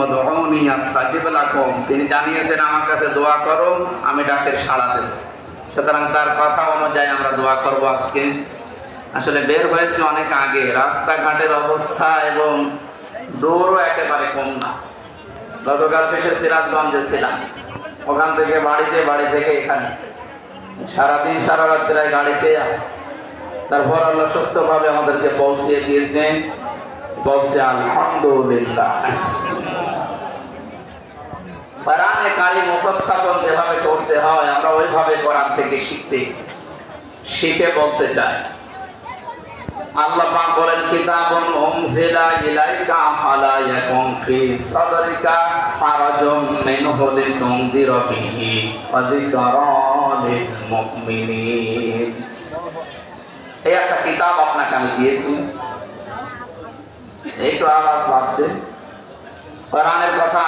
উদউনি আস্তাজিব লাকুম, তিনি জানিয়েছেন আমার কাছে দোয়া করো, আমি ডাকের সাড়া দেব। সুতরাং তার কথা অনুযায়ী আমরা দোয়া করব। আজকে আসলে বের হয়েছে অনেক আগে, রাস্তাঘাটের অবস্থা এবং দৌড়ও একেবারে কম না। গতকাল পেশে সিরাজগঞ্জে ছিলাম, ওখান থেকে বাড়ি থেকে এখানে সারাদিন সারা রাত প্রায় গাড়িতে আছে। তারপর আল্লাহ সুস্থভাবে আমাদেরকে পৌঁছিয়ে দিয়েছেন, বলছে আলহামদুলিল্লাহ। কোরআনে কারিম উপস্থাপন যেভাবে করতে হয় আমরা ওইভাবে কোরআন থেকে শিখে বলতে চাই। আল্লাহ পাক বলেন, কিতাবুন উনজিলা ইলাইকা ফালা ইয়াকুন ফি সাদরিকা হারাজুম মিনহু লিতুনযিরা বিহি ওয়া যিকরা লিল মুমিনিন। এই একটা কিতাব আপনাকে আমি দিয়েছি, একটু আওয়াজ লাগছে। কোরআনের কথা